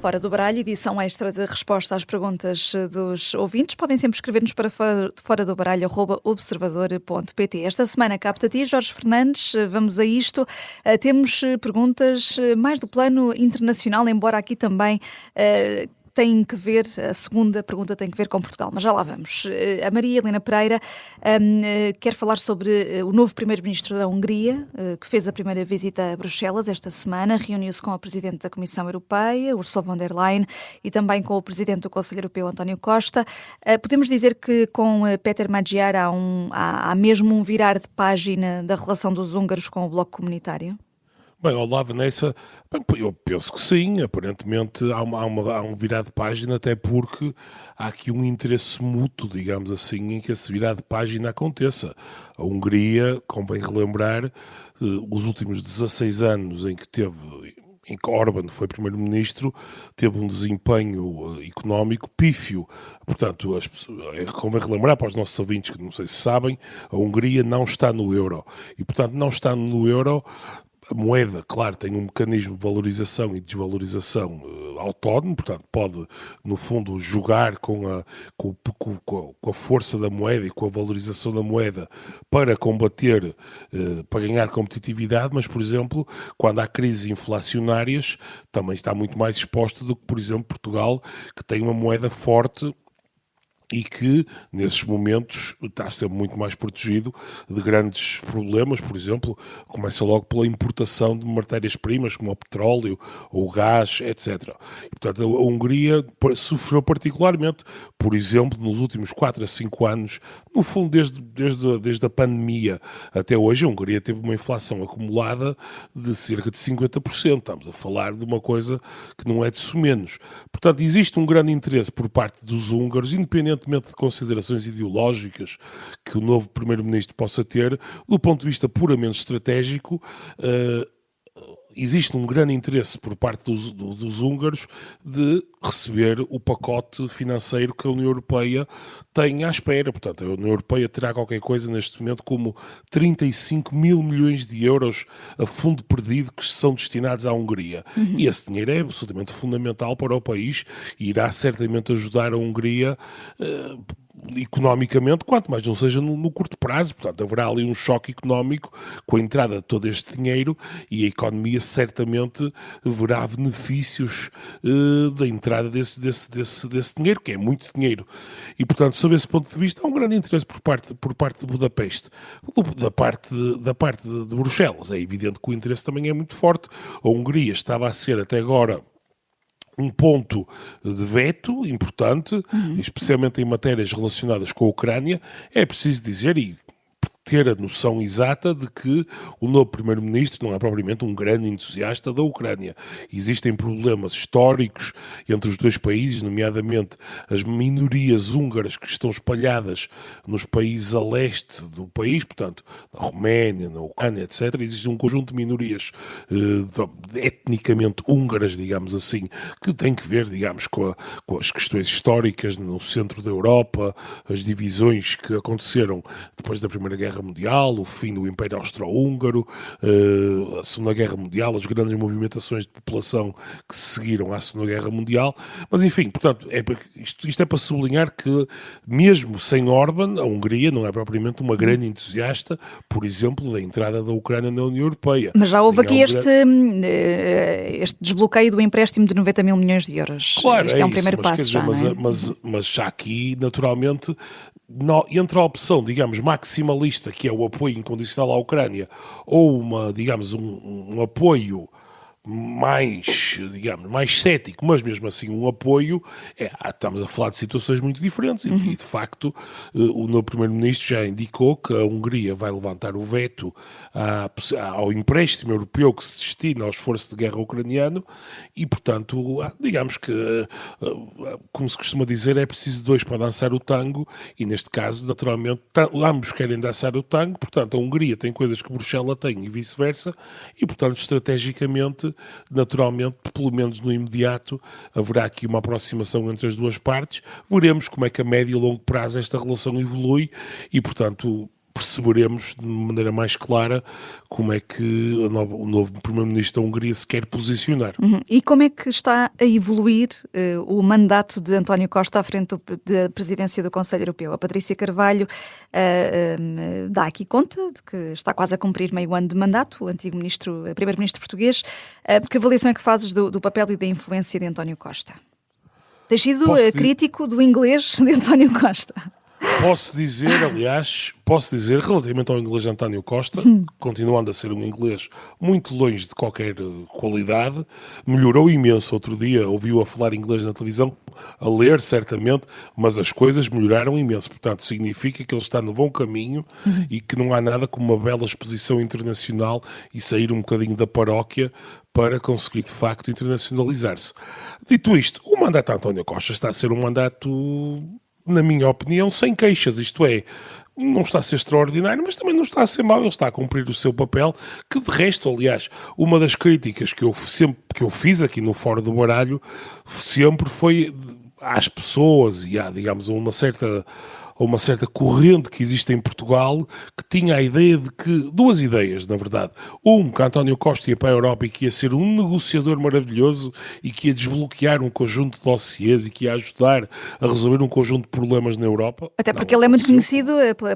Fora do Baralho, edição extra de resposta às perguntas dos ouvintes. Podem sempre escrever-nos para fora do baralho@observador.pt. Esta semana, capta-te, Jorge Fernandes, vamos a isto. Temos perguntas mais do plano internacional, embora aqui também tem que ver, a segunda pergunta tem que ver com Portugal, mas já lá vamos. A Maria Helena Pereira quer falar sobre o novo primeiro-ministro da Hungria, que fez a primeira visita a Bruxelas esta semana, reuniu-se com a Presidente da Comissão Europeia, Ursula von der Leyen, e também com o Presidente do Conselho Europeu, António Costa. Podemos dizer que com Péter Magyar há mesmo um virar de página da relação dos húngaros com o Bloco Comunitário? Bem, olá Vanessa, eu penso que sim, aparentemente há um virar de página, até porque há aqui um interesse mútuo, digamos assim, em que esse virar de página aconteça. A Hungria, convém relembrar, os últimos 16 anos em que Orbán foi primeiro-ministro, teve um desempenho económico pífio. Portanto, convém relembrar para os nossos ouvintes, que não sei se sabem, a Hungria não está no euro. E, portanto, não está no euro. A moeda, claro, tem um mecanismo de valorização e desvalorização autónomo, portanto pode, no fundo, jogar com a força da moeda e com a valorização da moeda para combater, para ganhar competitividade, mas, por exemplo, quando há crises inflacionárias, também está muito mais exposta do que, por exemplo, Portugal, que tem uma moeda forte e que, nesses momentos, está sempre muito mais protegido de grandes problemas. Por exemplo, começa logo pela importação de matérias-primas, como o petróleo, ou o gás, etc. E, portanto, a Hungria sofreu particularmente, por exemplo, nos últimos 4 a 5 anos, no fundo, desde a pandemia até hoje, a Hungria teve uma inflação acumulada de cerca de 50%. Estamos a falar de uma coisa que não é de sumenos. Portanto, existe um grande interesse por parte dos húngaros, independentemente de considerações ideológicas que o novo primeiro-ministro possa ter, do ponto de vista puramente estratégico, existe um grande interesse por parte dos húngaros de receber o pacote financeiro que a União Europeia tem à espera. Portanto, a União Europeia terá qualquer coisa neste momento como 35 mil milhões de euros a fundo perdido que são destinados à Hungria. E esse dinheiro é absolutamente fundamental para o país e irá certamente ajudar a Hungria economicamente, quanto mais não seja no curto prazo. Portanto, haverá ali um choque económico com a entrada de todo este dinheiro e a economia certamente verá benefícios da entrada desse dinheiro, que é muito dinheiro. E, portanto, sob esse ponto de vista, há um grande interesse por parte de Budapeste. Da parte de Bruxelas, é evidente que o interesse também é muito forte. A Hungria estava a ser até agora um ponto de veto importante, especialmente em matérias relacionadas com a Ucrânia. É preciso dizer e ter a noção exata de que o novo primeiro-ministro não é propriamente um grande entusiasta da Ucrânia. Existem problemas históricos entre os dois países, nomeadamente as minorias húngaras que estão espalhadas nos países a leste do país, portanto, na Roménia, na Ucrânia, etc. Existe um conjunto de minorias etnicamente húngaras, digamos assim, que tem que ver, digamos, com as questões históricas no centro da Europa, as divisões que aconteceram depois da Primeira Guerra Mundial, o fim do Império Austro-Húngaro, a Segunda Guerra Mundial, as grandes movimentações de população que se seguiram à Segunda Guerra Mundial. Mas, enfim, portanto, isto é para sublinhar que, mesmo sem Orbán, a Hungria não é propriamente uma grande entusiasta, por exemplo, da entrada da Ucrânia na União Europeia. Mas já houve aqui este desbloqueio do empréstimo de 90 mil milhões de euros. Claro, este é um primeiro passo, dizer, já, não é? mas já aqui, naturalmente, entre a opção, digamos, maximalista, que é o apoio incondicional à Ucrânia, ou um apoio mais, digamos, mais cético, mas mesmo assim um apoio, estamos a falar de situações muito diferentes e de facto o novo primeiro-ministro já indicou que a Hungria vai levantar o veto ao empréstimo europeu que se destina ao esforço de guerra ucraniano e, portanto, digamos que, como se costuma dizer, é preciso dois para dançar o tango e, neste caso, naturalmente, ambos querem dançar o tango, portanto, a Hungria tem coisas que Bruxelas tem e vice-versa e, portanto, estrategicamente, naturalmente, pelo menos no imediato, haverá aqui uma aproximação entre as duas partes. Veremos como é que a médio e longo prazo esta relação evolui e, portanto, perceberemos de maneira mais clara como é que o novo Primeiro-Ministro da Hungria se quer posicionar. E como é que está a evoluir o mandato de António Costa à frente da presidência do Conselho Europeu? A Patrícia Carvalho dá aqui conta de que está quase a cumprir meio ano de mandato, o antigo primeiro-ministro português. Que avaliação é que fazes do papel e da influência de António Costa? Tens sido crítico do inglês de António Costa. Posso dizer, relativamente ao inglês de António Costa, continuando a ser um inglês muito longe de qualquer qualidade, melhorou imenso. Outro dia ouviu a falar inglês na televisão, a ler certamente, mas as coisas melhoraram imenso. Portanto, significa que ele está no bom caminho e que não há nada como uma bela exposição internacional e sair um bocadinho da paróquia para conseguir, de facto, internacionalizar-se. Dito isto, o mandato de António Costa está a ser um mandato, na minha opinião, sem queixas, isto é, não está a ser extraordinário, mas também não está a ser mau, ele está a cumprir o seu papel, que de resto, aliás, uma das críticas que eu fiz aqui no Fora do Baralho, sempre foi às pessoas e há, digamos, uma certa corrente que existe em Portugal que tinha a ideia de que, duas ideias, na verdade. Que António Costa ia para a Europa e que ia ser um negociador maravilhoso e que ia desbloquear um conjunto de dossiês e que ia ajudar a resolver um conjunto de problemas na Europa. Até porque ele é muito conhecido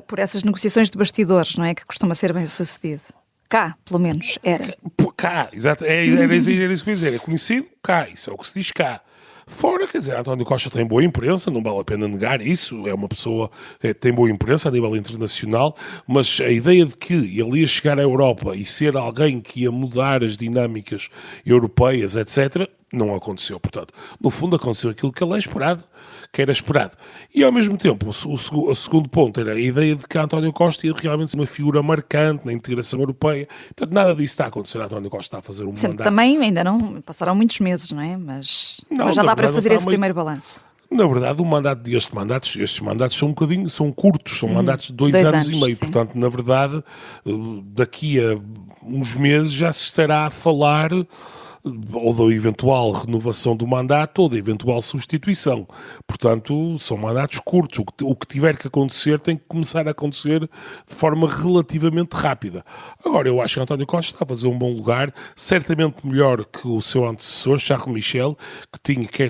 por essas negociações de bastidores, não é? Que costuma ser bem sucedido. Cá, pelo menos, era. Cá, exato. Era isso que eu ia dizer. É conhecido cá, isso é o que se diz cá. Fora, quer dizer, António Costa tem boa imprensa, não vale a pena negar isso, é uma pessoa que tem boa imprensa a nível internacional, mas a ideia de que ele ia chegar à Europa e ser alguém que ia mudar as dinâmicas europeias, etc., não aconteceu. Portanto, no fundo aconteceu aquilo que era esperado. E ao mesmo tempo, o segundo ponto era a ideia de que António Costa ia realmente ser uma figura marcante na integração europeia. Portanto, nada disso está a acontecer. António Costa está a fazer um mandato. Também ainda não, passaram muitos meses, não é? Mas já dá para fazer esse primeiro balanço. Na verdade, estes mandatos são curtos, são mandatos de 2 anos e meio. Sim. Portanto, na verdade, daqui a uns meses já se estará a falar ou da eventual renovação do mandato ou da eventual substituição. Portanto, são mandatos curtos. O que tiver que acontecer tem que começar a acontecer de forma relativamente rápida. Agora, eu acho que António Costa está a fazer um bom lugar, certamente melhor que o seu antecessor, Charles Michel,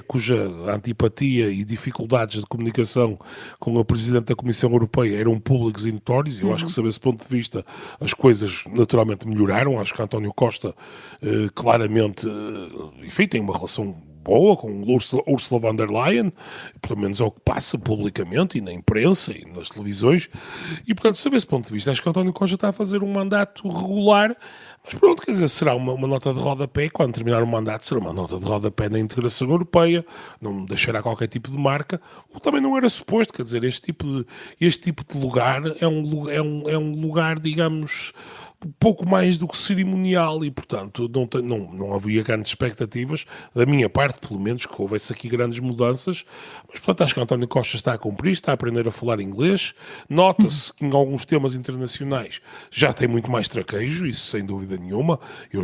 cuja antipatia e dificuldades de comunicação com a Presidente da Comissão Europeia eram públicos e notórios. Eu acho que, sob esse ponto de vista, as coisas naturalmente melhoraram. Acho que António Costa, claramente, enfim, tem uma relação boa com Ursula von der Leyen, pelo menos é o que passa publicamente e na imprensa e nas televisões, e portanto, sob esse ponto de vista, acho que António Costa está a fazer um mandato regular, mas pronto, quer dizer, será uma nota de rodapé, quando terminar o mandato será uma nota de rodapé na integração europeia, não deixará qualquer tipo de marca, o que também não era suposto, quer dizer, este tipo de lugar é um lugar, digamos, pouco mais do que cerimonial e, portanto, não havia grandes expectativas, da minha parte, pelo menos, que houvesse aqui grandes mudanças, mas, portanto, acho que António Costa está a cumprir, está a aprender a falar inglês, nota-se que em alguns temas internacionais já tem muito mais traquejo, isso sem dúvida nenhuma, eu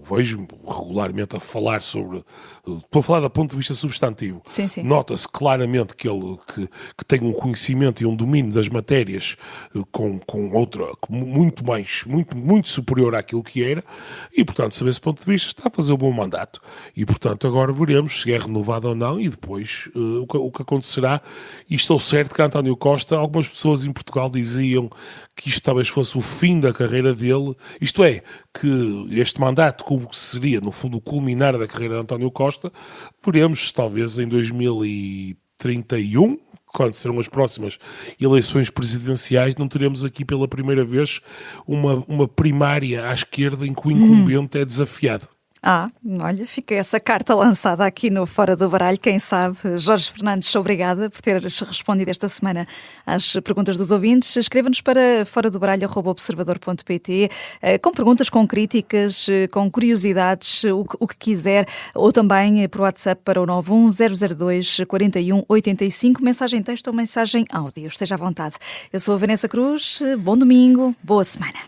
vejo regularmente a falar sobre, estou a falar do ponto de vista substantivo, sim. Nota-se claramente que ele que tem um conhecimento e um domínio das matérias muito superior àquilo que era, e portanto, sob esse ponto de vista, está a fazer um bom mandato. E portanto, agora veremos se é renovado ou não, e depois o que acontecerá. E estou certo que António Costa, algumas pessoas em Portugal diziam que isto talvez fosse o fim da carreira dele, isto é, que este mandato seria, no fundo, o culminar da carreira de António Costa. Veremos, talvez em 2031, quando serão as próximas eleições presidenciais, não teremos aqui pela primeira vez uma primária à esquerda em que o incumbente é desafiado. Olha, fica essa carta lançada aqui no Fora do Baralho, quem sabe. Jorge Fernandes, obrigada por teres respondido esta semana às perguntas dos ouvintes. Escreva-nos para foradobaralho@observador.pt com perguntas, com críticas, com curiosidades, o que quiser, ou também por WhatsApp para o 91002-4185, mensagem texto ou mensagem áudio. Esteja à vontade. Eu sou a Vanessa Cruz, bom domingo, boa semana.